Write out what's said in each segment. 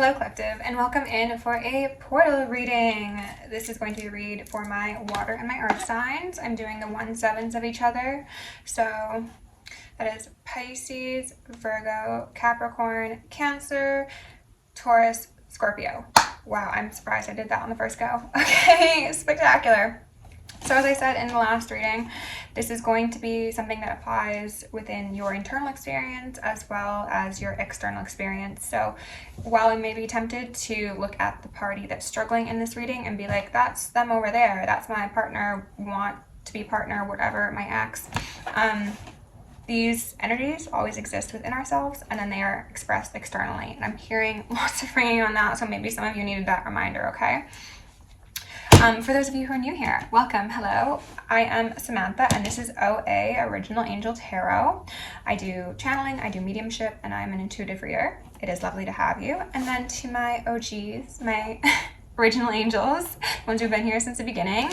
Hello Collective, and welcome in for a portal reading. This is going to be a read for my water and my earth signs. I'm doing the 1/7s of each other. So that is Pisces, Virgo, Capricorn, Cancer, Taurus, Scorpio. Wow, I'm surprised I did that on the first go. Okay, spectacular. So as I said in the last reading, this is going to be something that applies within your internal experience as well as your external experience. So while I may be tempted to look at the party that's struggling in this reading and be like, that's them over there, that's my partner, want to be partner, whatever, my ex, these energies always exist within ourselves and then they are expressed externally. And I'm hearing lots of ringing on that, so maybe some of you needed that reminder, okay? For those of you who are new here, welcome, hello. I am Samantha and this is OA, Original Angel Tarot. I do channeling, I do mediumship, and I'm an intuitive reader. It is lovely to have you. And then to my OGs, my original angels, ones who've been here since the beginning,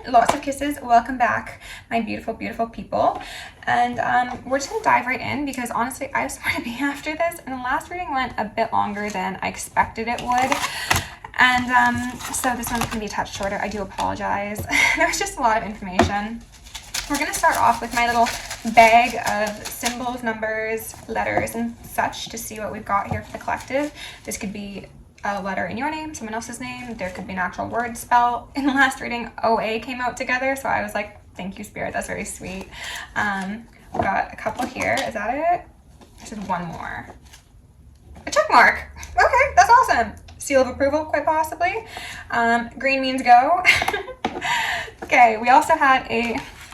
lots of kisses, welcome back, my beautiful, beautiful people. And we're just gonna dive right in because honestly, I just want to be after this. And the last reading went a bit longer than I expected it would. And so this one's gonna be a touch shorter. I do apologize. There's just a lot of information. We're gonna start off with my little bag of symbols, numbers, letters, and such to see what we've got here for the collective. This could be a letter in your name, someone else's name. There could be an actual word spell. In the last reading, OA came out together, so I was like, thank you, Spirit, that's very sweet. We've got a couple here. Is that it? There's just one more. A check mark. Okay, that's awesome. Seal of approval, quite possibly. Green means go. Okay, we also had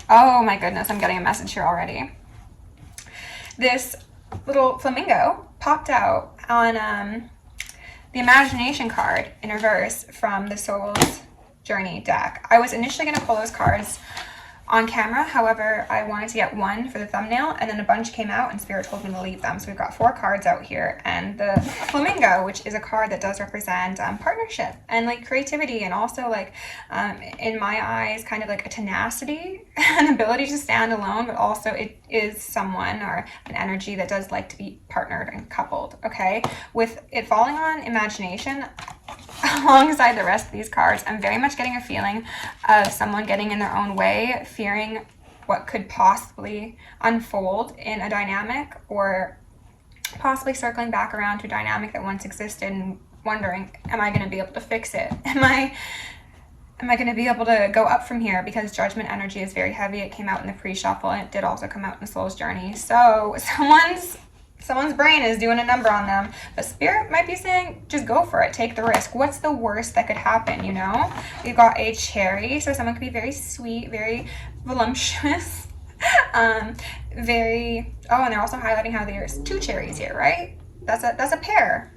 oh my goodness, I'm getting a message here already. This little flamingo popped out on the imagination card in reverse from the Soul's Journey deck. I was initially going to pull those cards on camera, however, I wanted to get one for the thumbnail, and then a bunch came out and Spirit told me to leave them. So we've got 4 cards out here, and the flamingo, which is a card that does represent partnership and like creativity, and also like in my eyes kind of like a tenacity, an ability to stand alone, but also it is someone or an energy that does like to be partnered and coupled. Okay, with it falling on imagination alongside the rest of these cards, I'm very much getting a feeling of someone getting in their own way, fearing what could possibly unfold in a dynamic, or possibly circling back around to a dynamic that once existed and wondering, am I going to be able to fix it? Am I going to be able to go up from here? Because judgment energy is very heavy. It came out in the pre-shuffle and it did also come out in the Soul's Journey. So someone's brain is doing a number on them, but Spirit might be saying, just go for it, take the risk. What's the worst that could happen, you know? We've got a cherry, so someone could be very sweet, very voluptuous, and they're also highlighting how there's 2 cherries here, right? That's a pair.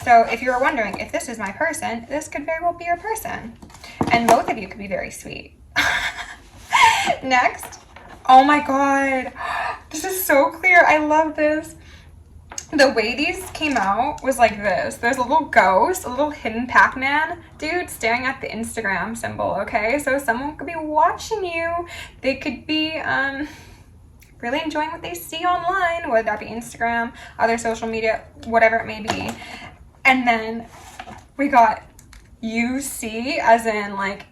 So if you were wondering if this is my person, this could very well be your person, and both of you could be very sweet. Next, oh my god, this is so clear. I love this. The way these came out was like this. There's a little ghost, a little hidden Pac-Man dude staring at the Instagram symbol, okay? So someone could be watching you. They could be really enjoying what they see online, whether that be Instagram, other social media, whatever it may be. And then we got UC, as in like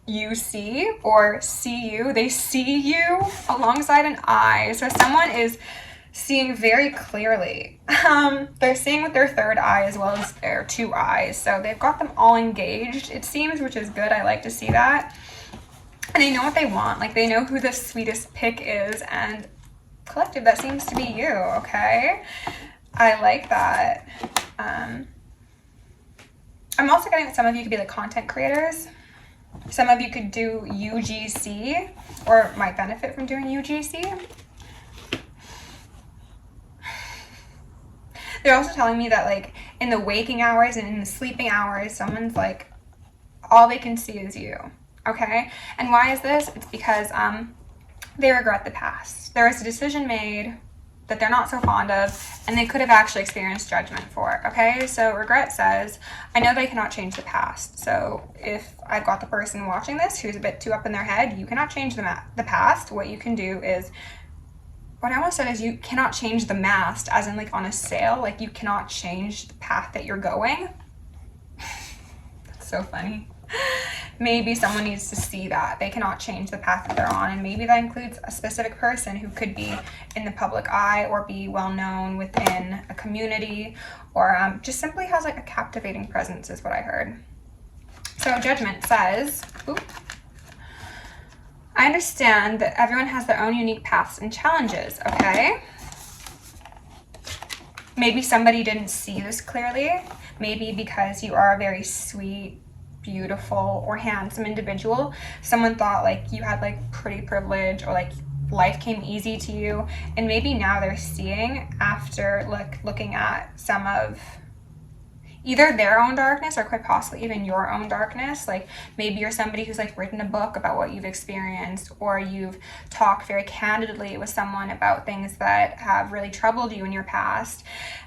you see, or see you. They see you alongside an eye. So someone is seeing very clearly. They're seeing with their third eye as well as their 2 eyes. So they've got them all engaged, it seems, which is good. I like to see that. And they know what they want. Like, they know who the sweetest pick is. And collective, that seems to be you, okay? I like that. I'm also getting that some of you could be like content creators. Some of you could do UGC or might benefit from doing UGC. They're also telling me that like in the waking hours and in the sleeping hours, someone's like, all they can see is you, okay? And why is this? It's because they regret the past. There was a decision made that they're not so fond of, and they could have actually experienced judgment for, okay? So regret says, I know that I cannot change the past. So if I've got the person watching this who's a bit too up in their head, you cannot change the past. What you can do is what I almost said is you cannot change the mast, as in like on a sail, like you cannot change the path that you're going. That's so funny. Maybe someone needs to see that they cannot change the path that they're on, and maybe that includes a specific person who could be in the public eye or be well known within a community, or just simply has like a captivating presence is what I heard. So Judgment says, oop, I understand that everyone has their own unique paths and challenges, okay? Maybe somebody didn't see this clearly. Maybe because you are a very sweet, beautiful, or handsome individual, someone thought like you had like pretty privilege, or like life came easy to you, and maybe now they're seeing, after looking at some of either their own darkness or quite possibly even your own darkness. Like maybe you're somebody who's like written a book about what you've experienced, or you've talked very candidly with someone about things that have really troubled you in your past,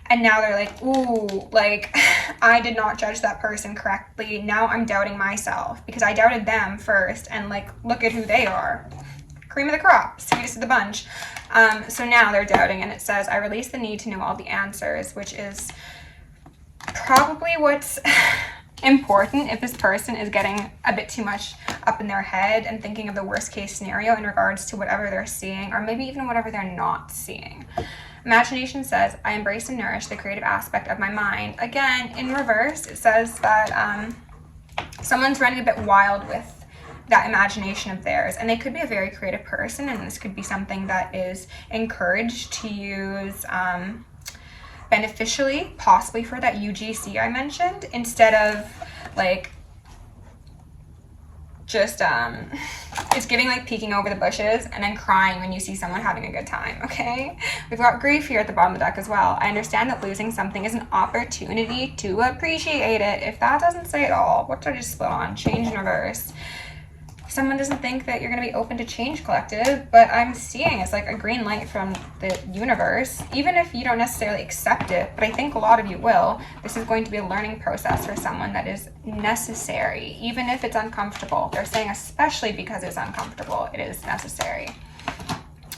and now they're like, ooh, like I did not judge that person correctly. Now I'm doubting myself because I doubted them first, and like look at who they are. Cream of the crop, sweetest of the bunch. So now they're doubting, and it says, I release the need to know all the answers, which is probably what's important if this person is getting a bit too much up in their head and thinking of the worst case scenario in regards to whatever they're seeing, or maybe even whatever they're not seeing. Imagination says, I embrace and nourish the creative aspect of my mind. Again, in reverse, it says that someone's running a bit wild with that imagination of theirs, and they could be a very creative person, and this could be something that is encouraged to use beneficially, possibly for that UGC I mentioned, instead of like just it's giving like peeking over the bushes and then crying when you see someone having a good time. Okay, we've got grief here at the bottom of the deck as well. I understand that losing something is an opportunity to appreciate it. If that doesn't say it all, what did I just split on? Change in reverse. Someone doesn't think that you're going to be open to change, collective, but I'm seeing it's like a green light from the universe, even if you don't necessarily accept it, but I think a lot of you will. This is going to be a learning process for someone that is necessary, even if it's uncomfortable. They're saying especially because it's uncomfortable, it is necessary.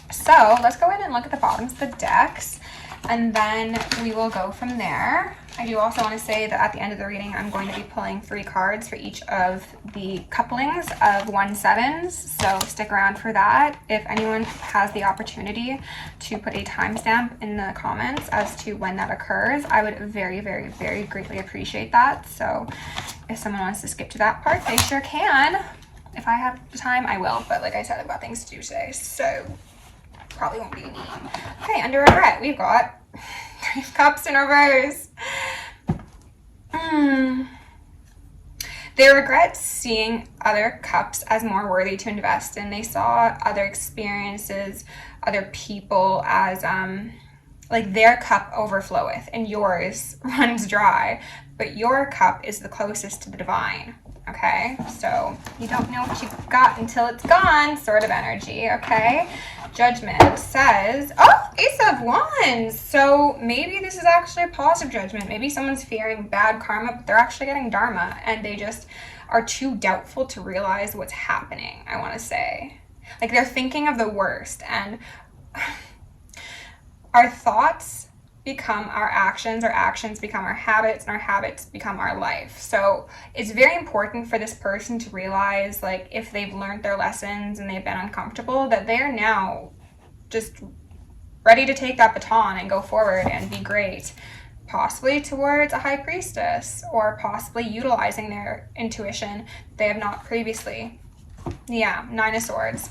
So let's go ahead and look at the bottoms of the decks, and then we will go from there. I do also want to say that at the end of the reading, I'm going to be pulling 3 cards for each of the couplings of 1/7s, so stick around for that. If anyone has the opportunity to put a timestamp in the comments as to when that occurs, I would very, very, very greatly appreciate that. So if someone wants to skip to that part, they sure can. If I have the time, I will, but like I said, I've got things to do today, so probably won't be neat. Okay, under regret, we've got 3 cups in reverse. They regret seeing other cups as more worthy to invest in. They saw other experiences, other people as like their cup overfloweth and yours runs dry, but your cup is the closest to the divine. Okay, so you don't know what you've got until it's gone, sort of energy. Okay, Judgment says, oh, Ace of Wands. So maybe this is actually a positive judgment. Maybe someone's fearing bad karma, but they're actually getting dharma, and they just are too doubtful to realize what's happening, I want to say. Like they're thinking of the worst, and our thoughts become our actions become our habits, and our habits become our life. So it's very important for this person to realize, like, if they've learned their lessons and they've been uncomfortable, that they're now just ready to take that baton and go forward and be great, possibly towards a high priestess, or possibly utilizing their intuition they have not previously. Yeah, 9 of Swords.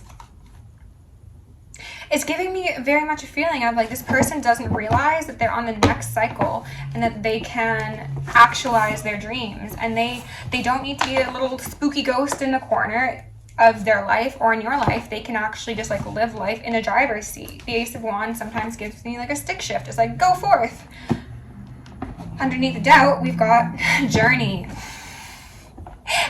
It's giving me very much a feeling of like this person doesn't realize that they're on the next cycle and that they can actualize their dreams, and they don't need to be a little spooky ghost in the corner of their life or in your life. They can actually just like live life in a driver's seat. The Ace of Wands sometimes gives me like a stick shift. It's like, go forth. Underneath the doubt, we've got journey.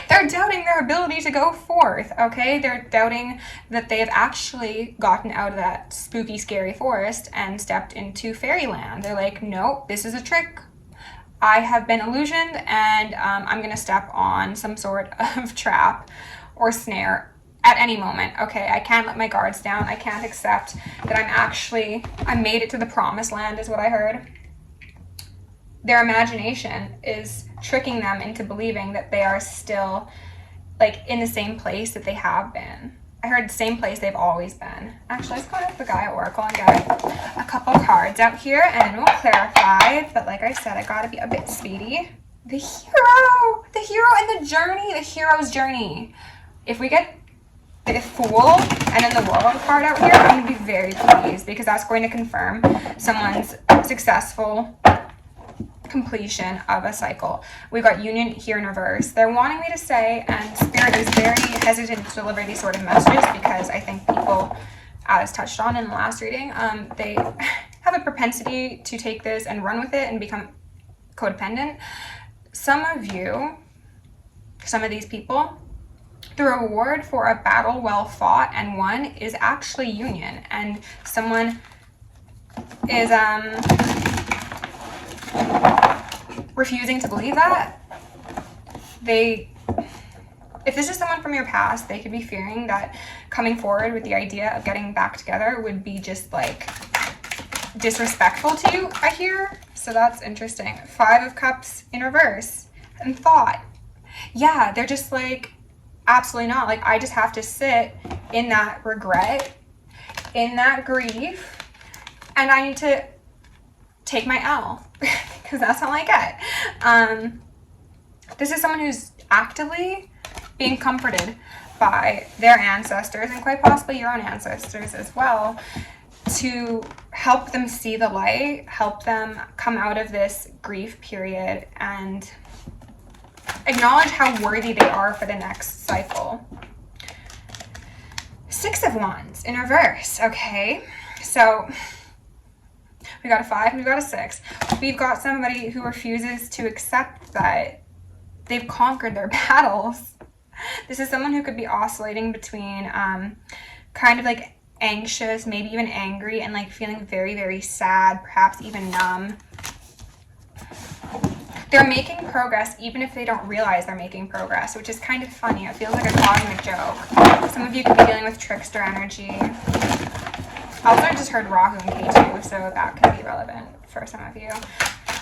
They're doubting their ability to go forth, okay? They're doubting that they have actually gotten out of that spooky, scary forest and stepped into fairyland. They're like, nope, this is a trick. I have been illusioned, and I'm going to step on some sort of trap or snare at any moment. Okay, I can't let my guards down. I can't accept that I made it to the promised land is what I heard. Their imagination is tricking them into believing that they are still like in the same place that they have been. I heard the same place they've always been. Actually, let's go to the Gaia Oracle and get a couple cards out here and we'll clarify. But like I said, I gotta be a bit speedy. The hero and the journey, the hero's journey. If we get the Fool and then the World card out here, I'm gonna be very pleased because that's going to confirm someone's successful completion of a cycle. We've got Union here in reverse. They're wanting me to say, and Spirit is very hesitant to deliver these sort of messages because I think people, as touched on in the last reading, they have a propensity to take this and run with it and become codependent. Some of these people, the reward for a battle well fought and won is actually union, and someone is refusing to believe that. If this is someone from your past, they could be fearing that coming forward with the idea of getting back together would be just like disrespectful to you, I hear. So that's interesting. 5 of Cups in reverse and thought. Yeah, they're just like, absolutely not. Like, I just have to sit in that regret, in that grief, and I need to take my L because that's all I get. This is someone who's actively being comforted by their ancestors and quite possibly your own ancestors as well, to help them see the light, help them come out of this grief period and acknowledge how worthy they are for the next cycle. 6 of Wands in reverse. Okay, so we got a 5 and we got a 6. We've got somebody who refuses to accept that they've conquered their battles. This is someone who could be oscillating between kind of like anxious, maybe even angry, and like feeling very, very sad, perhaps even numb. They're making progress even if they don't realize they're making progress, which is kind of funny. It feels like a cosmic joke. Some of you could be dealing with trickster energy. Also, I just heard Rahu and K2, so that could be relevant for some of you.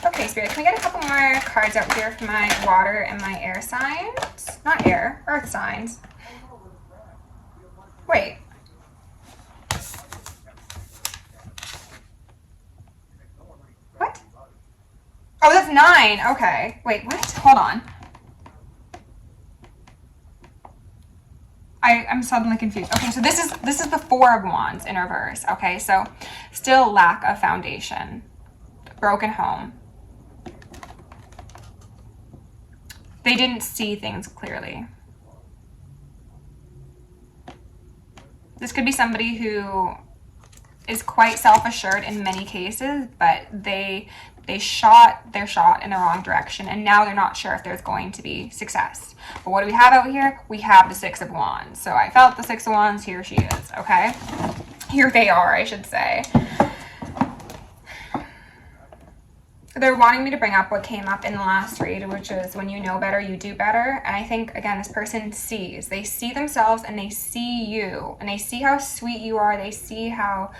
Okay, Spirit, can we get a couple more cards out here for my water and my air signs? Not air, earth signs. Wait. What? Oh, that's 9. Okay. Wait, what? Hold on. I'm suddenly confused. Okay, so this is the 4 of Wands in reverse. Okay, so still lack of foundation. Broken home. They didn't see things clearly. This could be somebody who is quite self-assured in many cases, but they shot their shot in the wrong direction, and now they're not sure if there's going to be success. But what do we have out here? We have the 6 of Wands. So I felt the 6 of Wands. Here she is. Okay, here they are, I should say. They're wanting me to bring up what came up in the last read, which is when you know better, you do better. And I think, again, this person sees. They see themselves and they see you. And they see how sweet you are. They see how,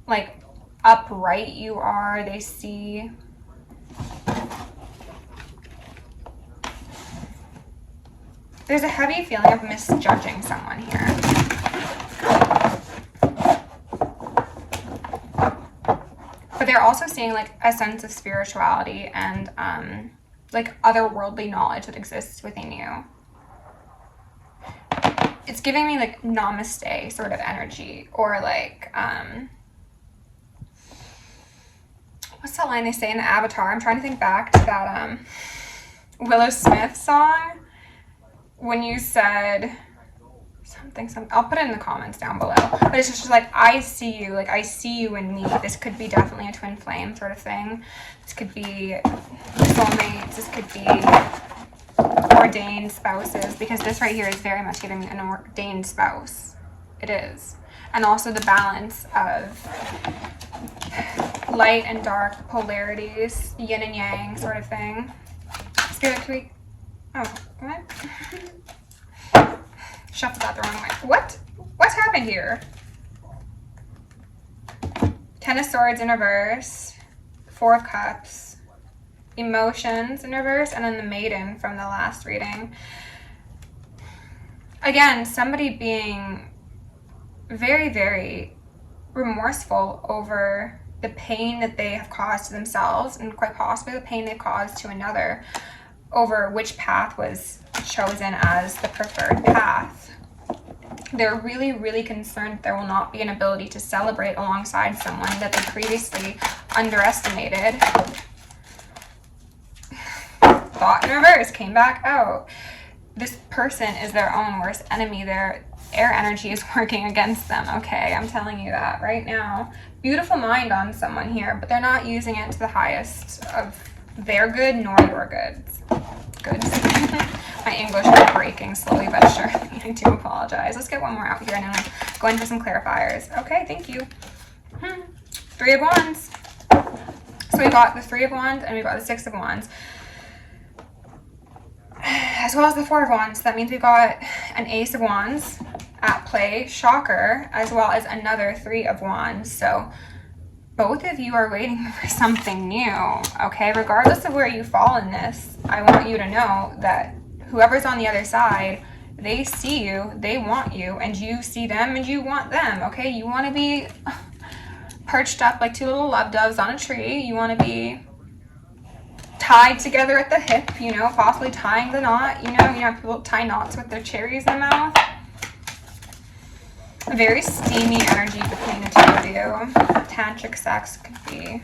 like, upright you are. They see... There's a heavy feeling of misjudging someone here. But they're also seeing like a sense of spirituality and like otherworldly knowledge that exists within you. It's giving me like namaste sort of energy, or like what's that line they say in the Avatar? I'm trying to think back to that Willow Smith song when you said something. I'll put it in the comments down below. But it's just like, I see you. Like, I see you in me. This could be definitely a twin flame sort of thing. This could be soulmates. This could be ordained spouses. Because this right here is very much giving me an ordained spouse. It is. And also the balance of light and dark polarities. Yin and yang sort of thing. Spirit, can we... Oh, what? shuffled that the wrong way. What's happened here? Ten of Swords in reverse, Four of Cups, emotions in reverse, and then the Maiden from the last reading. Again, somebody being very, very remorseful over the pain that they have caused to themselves, and quite possibly the pain they've caused to another, over which path was chosen as the preferred path. They're really, really concerned there will not be an ability to celebrate alongside someone that they previously underestimated. Thought in reverse came back out. This person is their own worst enemy. Their air energy is working against them, okay? I'm telling you that right now. Beautiful mind on someone here, but they're not using it to the highest of their good nor your goods. My English is breaking slowly but surely. I do apologize. Let's get one more out here and then I'm going for some clarifiers. Okay, thank you. Three of Wands. So we got the Three of Wands and we got the Six of Wands, as well as the Four of Wands. That means we got an Ace of Wands at play, shocker, as well as another Three of Wands. So both of you are waiting for something new, okay? Regardless of where you fall in this, I want you to know that whoever's on the other side, they see you, they want you, and you see them and you want them, okay? You want to be perched up like two little love doves on a tree. You want to be tied together at the hip, you know, possibly tying the knot. You know, people tie knots with their cherries in their mouth. A very steamy energy between the two of you. Tantric sex could be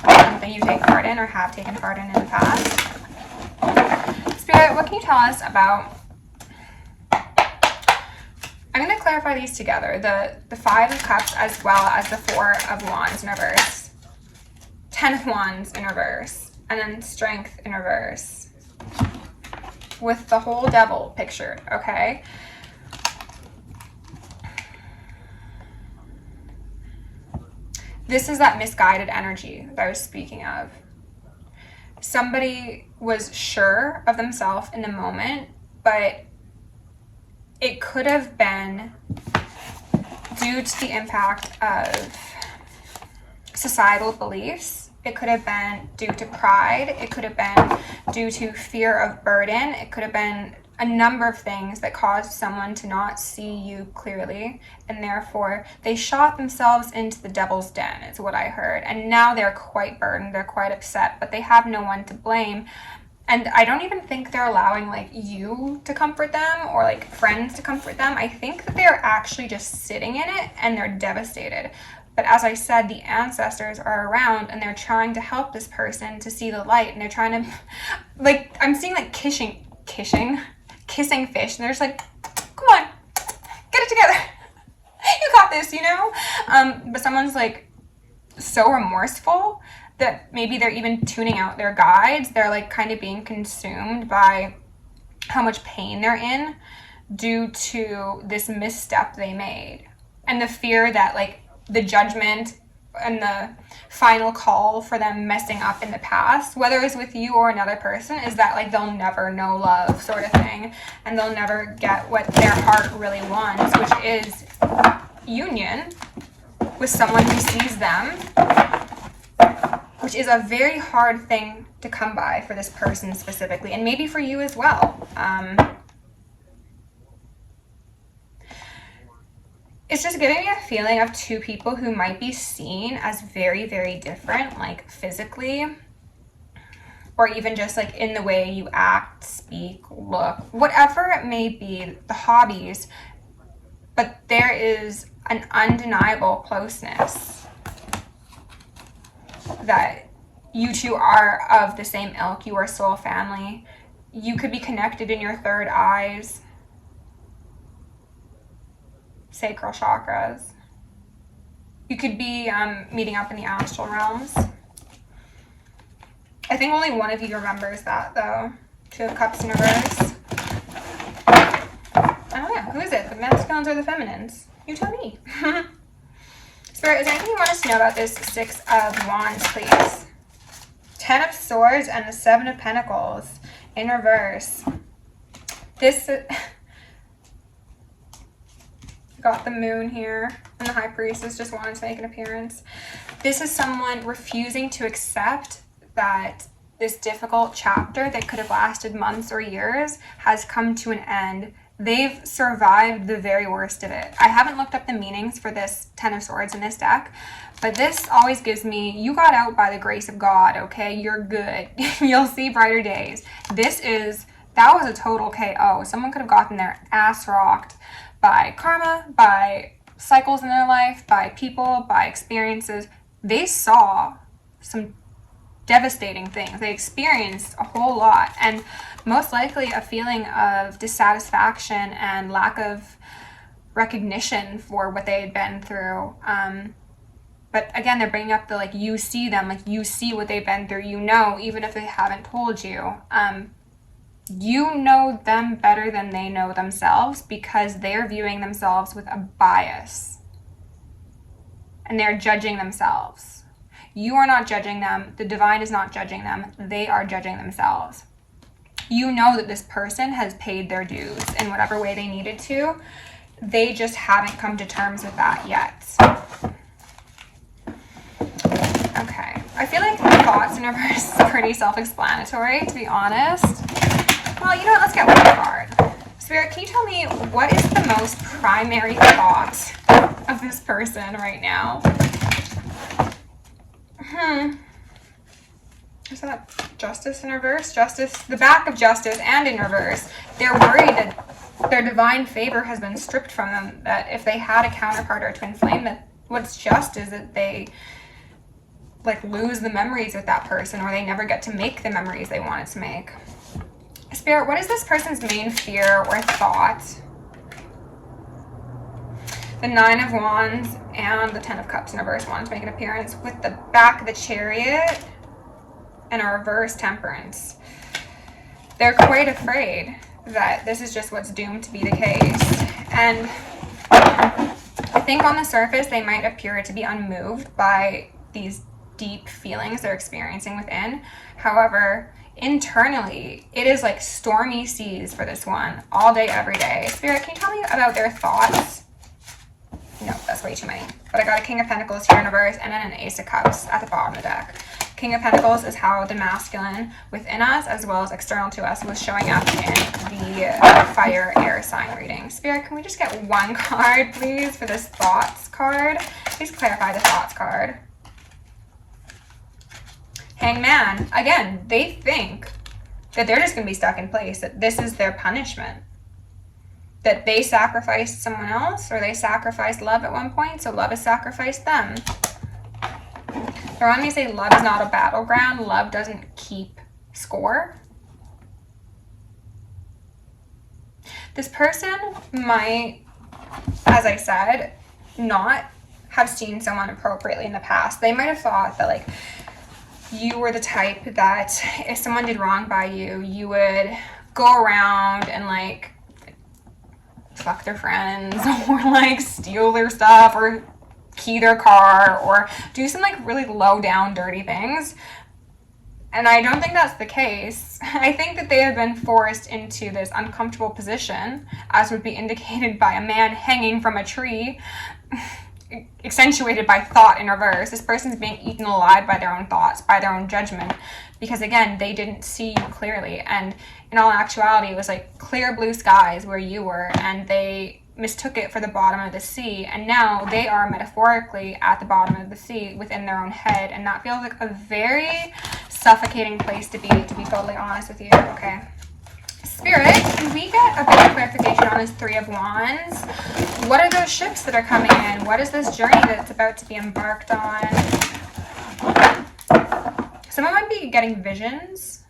something you take part in or have taken part in the past. Spirit, what can you tell us about... I'm going to clarify these together. The Five of Cups as well as the Four of Wands in reverse. Ten of Wands in reverse, and then Strength in reverse, with the whole Devil pictured, okay? This is that misguided energy that I was speaking of. Somebody was sure of themselves in the moment, but it could have been due to the impact of societal beliefs. It could have been due to pride. It could have been due to fear of burden. It could have been a number of things that caused someone to not see you clearly, and therefore they shot themselves into the devil's den, is what I heard. And now they're quite burdened, they're quite upset, but they have no one to blame. And I don't even think they're allowing like you to comfort them or like friends to comfort them. I think that they're actually just sitting in it and they're devastated. But as I said, the ancestors are around and they're trying to help this person to see the light, and they're trying to, like, I'm seeing like kissing fish, and they're just like, come on, get it together. You got this, you know? But someone's like so remorseful that maybe they're even tuning out their guides. They're like kind of being consumed by how much pain they're in due to this misstep they made. And the fear that like the judgment and the final call for them messing up in the past, whether it's with you or another person, is that like they'll never know love sort of thing, and they'll never get what their heart really wants, which is union with someone who sees them, which is a very hard thing to come by for this person specifically, and maybe for you as well. It's just giving me a feeling of two people who might be seen as very, very different, like physically, or even just like in the way you act, speak, look, whatever it may be, the hobbies, but there is an undeniable closeness that you two are of the same ilk. You are soul family. You could be connected in your third eyes, sacral chakras. You could be meeting up in the astral realms. I think only one of you remembers that though. Two of Cups in reverse. I don't know. Who is it? The masculines or the feminines? You tell me. Spirit, is there anything you want us to know about this Six of Wands, please? Ten of Swords and the Seven of Pentacles in reverse. This Got the moon here, and the high priestess just wanted to make an appearance. This is someone refusing to accept that this difficult chapter that could have lasted months or years has come to an end. They've survived the very worst of it. I haven't looked up the meanings for this Ten of Swords in this deck, but this always gives me, you got out by the grace of God, okay? You're good. You'll see brighter days. That was a total KO. Someone could have gotten their ass rocked by karma, by cycles in their life, by people, by experiences. They saw some devastating things. They experienced a whole lot, and most likely a feeling of dissatisfaction and lack of recognition for what they had been through. But again, they're bringing up the, like, you see them, like, you see what they've been through, you know, even if they haven't told you. You know them better than they know themselves, because they're viewing themselves with a bias and they're judging themselves. You are not judging them. The divine is not judging them. They are judging themselves. You know that this person has paid their dues in whatever way they needed to. They just haven't come to terms with that yet. Okay. I feel like the thoughts in reverse is pretty self-explanatory, to be honest. Well, you know what? Let's get one more card. Spirit, can you tell me what is the most primary thought of this person right now? Is that Justice in reverse? Justice, the back of Justice and in reverse. They're worried that their divine favor has been stripped from them, that if they had a counterpart or a twin flame, that what's just is that they like lose the memories with that person, or they never get to make the memories they wanted to make. Spirit, what is this person's main fear or thought? The Nine of Wands and the Ten of Cups in reverse wanted to make an appearance, with the back of the Chariot and a reverse Temperance. They're quite afraid that this is just what's doomed to be the case. And I think on the surface, they might appear to be unmoved by these deep feelings they're experiencing within. However, internally, it is like stormy seas for this one, all day, every day. Spirit, can you tell me about their thoughts? No, that's way too many. But I got a King of Pentacles here in reverse, and then an Ace of Cups at the bottom of the deck. King of Pentacles is how the masculine within us, as well as external to us, was showing up in the fire air sign reading. Spirit, can we just get one card, please, for this thoughts card? Please clarify the thoughts card. Hangman. Again, they think that they're just going to be stuck in place, that this is their punishment. That they sacrificed someone else, or they sacrificed love at one point, so love has sacrificed them. They're on me say love is not a battleground. Love doesn't keep score. This person might, as I said, not have seen someone appropriately in the past. They might have thought that, like, you were the type that if someone did wrong by you, you would go around and, like, fuck their friends, or like steal their stuff, or key their car, or do some like really low down dirty things. And I don't think that's the case. I think that they have been forced into this uncomfortable position, as would be indicated by a man hanging from a tree, accentuated by thought in reverse. This person's being eaten alive by their own thoughts, by their own judgment, because again, they didn't see you clearly. And in all actuality, it was like clear blue skies where you were, and they mistook it for the bottom of the sea, and now they are metaphorically at the bottom of the sea within their own head, and that feels like a very suffocating place to be totally honest with you. Okay. Spirit, can we get a bit of clarification on this Three of Wands? What are those ships that are coming in? What is this journey that's about to be embarked on? Someone might be getting visions.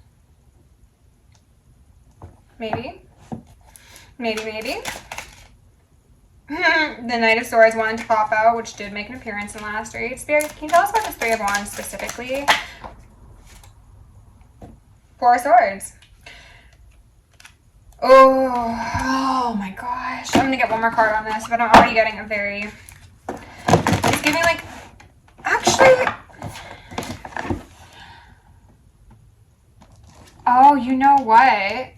Maybe. Maybe. The Knight of Swords wanted to pop out, which did make an appearance in last read. Spirit, can you tell us about this Three of Wands specifically? Four of Swords. Oh my gosh. I'm going to get one more card on this, but I'm already getting a very... It's giving like... Actually... Oh, you know what?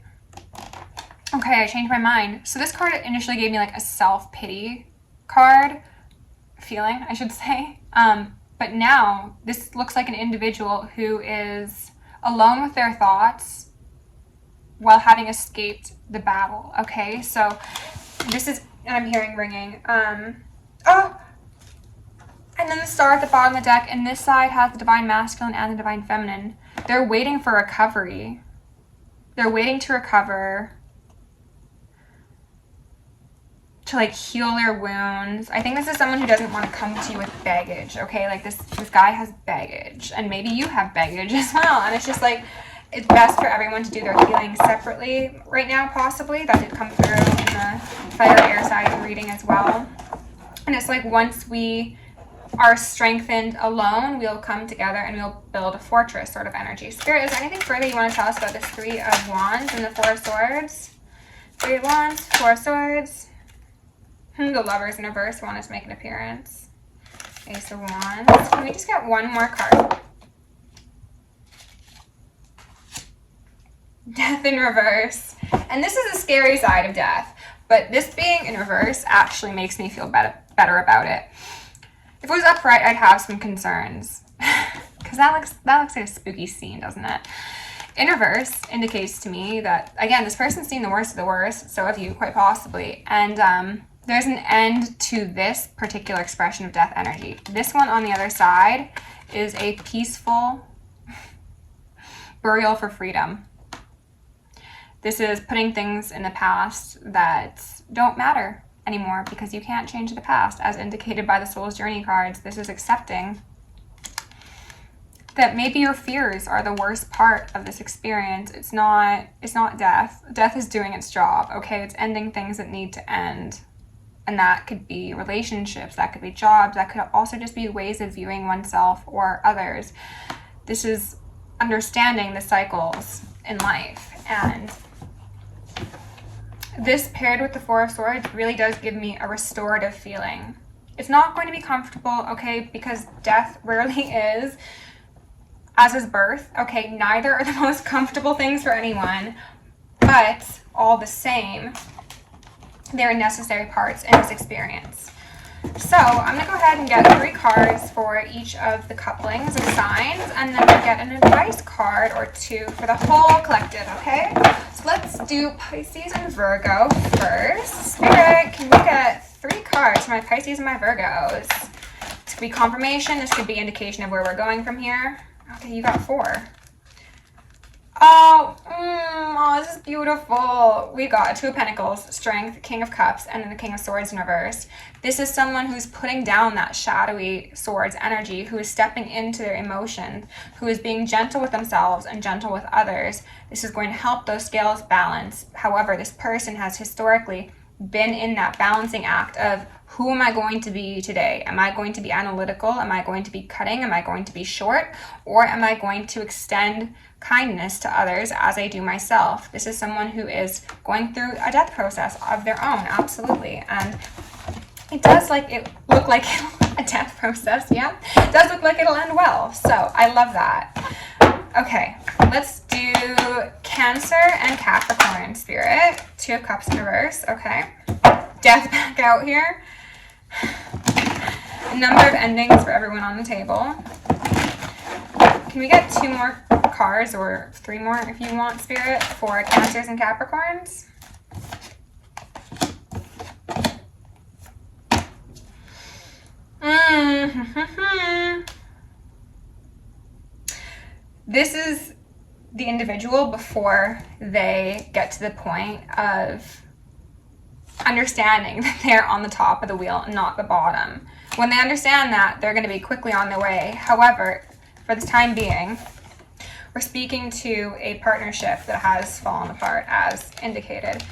Okay, I changed my mind. So this card initially gave me like a self-pity card, feeling, I should say. But now this looks like an individual who is alone with their thoughts while having escaped the battle. Okay, so this is, and I'm hearing ringing. Oh, and then the star at the bottom of the deck, and this side has the divine masculine and the divine feminine. They're waiting for recovery. They're waiting to recover, to like heal their wounds. I think this is someone who doesn't want to come to you with baggage, okay? Like this guy has baggage, and maybe you have baggage as well. And it's just like, it's best for everyone to do their healing separately right now, possibly. That did come through in the fire air side reading as well. And it's like, once we are strengthened alone, we'll come together and we'll build a fortress sort of energy. Spirit, is there anything further you want to tell us about this Three of Wands and the Four of Swords? Three of Wands, Four of Swords. The Lovers in reverse wanted to make an appearance. Ace of Wands. Can we just get one more card? Death in reverse. And this is a scary side of death, but this being in reverse actually makes me feel better about it. If it was upright, I'd have some concerns, because that looks like a spooky scene, doesn't it? In reverse indicates to me that, again, this person's seen the worst of the worst, so have you, quite possibly. And there's an end to this particular expression of death energy. This one on the other side is a peaceful burial for freedom. This is putting things in the past that don't matter anymore because you can't change the past, as indicated by the Soul's Journey cards. This is accepting that maybe your fears are the worst part of this experience. It's not death. Death is doing its job, okay? It's ending things that need to end. And that could be relationships, that could be jobs, that could also just be ways of viewing oneself or others. This is understanding the cycles in life. And this paired with the Four of Swords really does give me a restorative feeling. It's not going to be comfortable, okay, because death rarely is, as is birth, okay? Neither are the most comfortable things for anyone, but all the same, they're necessary parts in this experience. So I'm going to go ahead and get 3 cards for each of the couplings of signs, and then we'll get an advice card or 2 for the whole collective, okay? So let's do Pisces and Virgo first. Spirit, can we get 3 cards for my Pisces and my Virgos? This could be confirmation. This could be indication of where we're going from here. Okay, you got 4. Oh, this is beautiful. We got 2 of Pentacles, Strength, King of Cups, and then the King of Swords in reverse. This is someone who's putting down that shadowy swords energy, who is stepping into their emotions, who is being gentle with themselves and gentle with others. This is going to help those scales balance. However, this person has historically been in that balancing act of, who am I going to be today? Am I going to be analytical? Am I going to be cutting? Am I going to be short? Or am I going to extend kindness to others as I do myself? This is someone who is going through a death process of their own, absolutely. And it does look like a death process, yeah? It does look like it'll end well, so I love that. Okay, let's do Cancer and Capricorn, Spirit. 2 of Cups in reverse, okay. Death back out here. A number of endings for everyone on the table. Can we get 2 more cards, or 3 more if you want, Spirit, for Cancers and Capricorns? This is the individual before they get to the point of understanding that they're on the top of the wheel, not the bottom. When they understand that, they're going to be quickly on their way. However, for the time being, we're speaking to a partnership that has fallen apart, as indicated.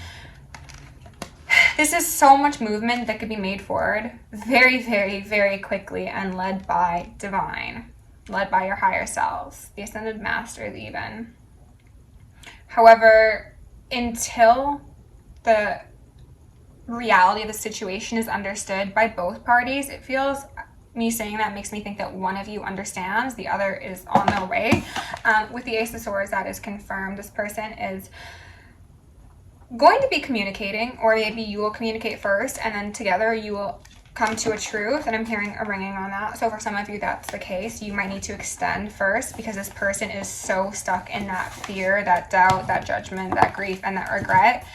This is so much movement that could be made forward very, very, very quickly, and led by divine, led by your higher selves, the ascended masters even. However, until the reality of the situation is understood by both parties, it feels, me saying that makes me think that one of you understands, the other is on their way. With the Ace of Swords, that is confirmed. This person is going to be communicating, or maybe you will communicate first, and then together you will come to a truth, and I'm hearing a ringing on that. So for some of you that's the case. You might need to extend first because this person is so stuck in that fear, that doubt, that judgment, that grief, and that regret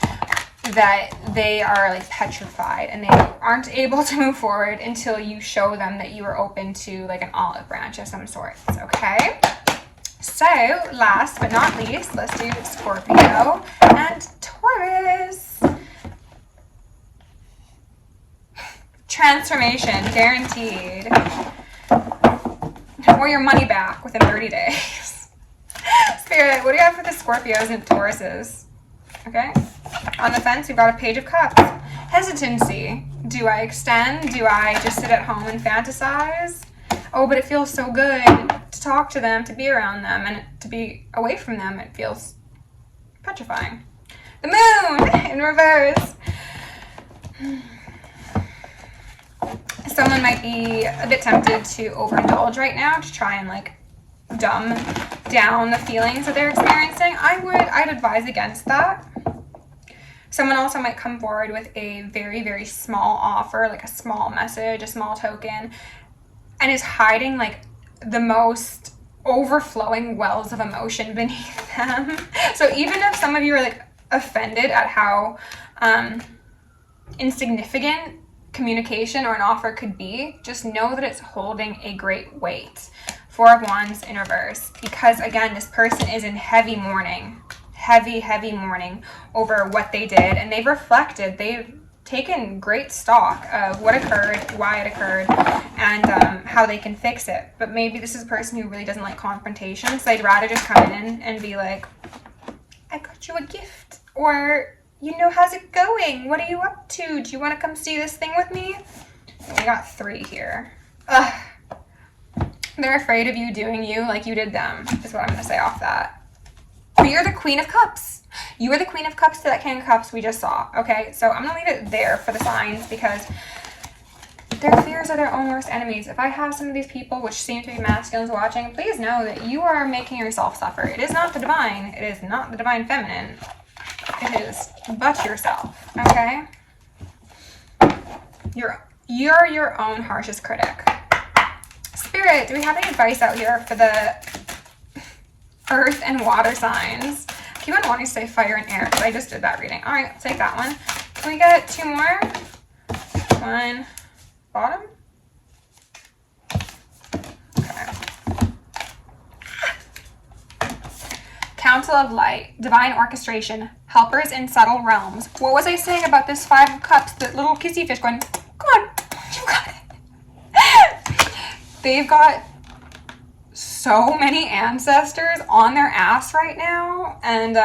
that they are like petrified and they aren't able to move forward until you show them that you are open to like an olive branch of some sort. Okay, so last but not least, let's do Scorpio and Taurus. Transformation guaranteed, or your money back within 30 days. Spirit, what do you have for the Scorpios and Tauruses? Okay, on the fence, we've got a Page of Cups. Hesitancy. Do I extend? Do I just sit at home and fantasize? Oh, but it feels so good to talk to them, to be around them, and to be away from them. It feels petrifying. The Moon in reverse. Someone might be a bit tempted to overindulge right now to try and like dumb down the feelings that they're experiencing. I'd advise against that. Someone also might come forward with a very, very small offer, like a small message, a small token, and is hiding like the most overflowing wells of emotion beneath them. So even if some of you are like offended at how insignificant communication or an offer could be, just know that it's holding a great weight. Four of Wands in reverse, because again, this person is in heavy mourning, heavy mourning over what they did, and they've reflected, they've taken great stock of what occurred, why it occurred, and how they can fix it. But maybe this is a person who really doesn't like confrontation, so they'd rather just come in and be like, I got you a gift, or you know, how's it going? What are you up to? Do you want to come see this thing with me? We got 3 here. Ugh. They're afraid of you doing you like you did them, is what I'm going to say off that. But you're the Queen of Cups. You are the Queen of Cups to that King of Cups we just saw, okay? So I'm going to leave it there for the signs because their fears are their own worst enemies. If I have some of these people, which seem to be masculines watching, please know that you are making yourself suffer. It is not the divine. It is not the divine feminine. It is but yourself, okay? You're your own harshest critic. Spirit, do we have any advice out here for the earth and water signs? I keep on wanting to say fire and air because I just did that reading. All right, take that one. Can we get 2 more? One, bottom. Okay. Council of Light, Divine Orchestration, Helpers in Subtle Realms. What was I saying about this 5 of Cups? The little kissy fish going, come on, you got it. They've got so many ancestors on their ass right now, and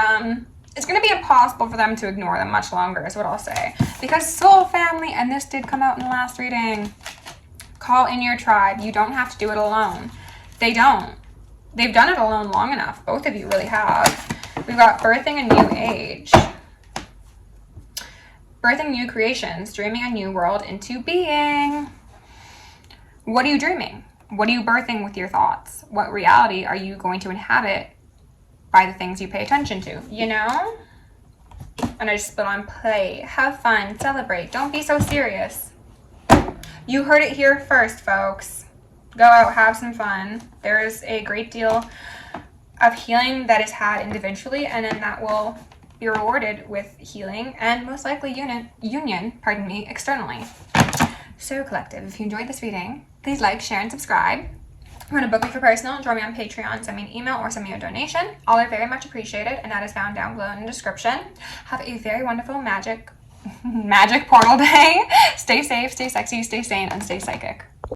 it's going to be impossible for them to ignore them much longer, is what I'll say. Because soul family, and this did come out in the last reading, call in your tribe. You don't have to do it alone. They don't. They've done it alone long enough. Both of you really have. We've got birthing a new age. Birthing new creations, dreaming a new world into being. What are you dreaming? What are you birthing with your thoughts? What reality are you going to inhabit by the things you pay attention to, you know? And I just spit on play, have fun, celebrate, don't be so serious. You heard it here first, folks. Go out, have some fun. There is a great deal of healing that is had individually, and then that will be rewarded with healing and most likely union, externally. So collective, if you enjoyed this reading, please like, share, and subscribe. You want to book me for personal, join me on Patreon, send me an email, or send me a donation. All are very much appreciated, and that is found down below in the description. Have a very wonderful magic portal day. Stay safe, stay sexy, stay sane, and stay psychic.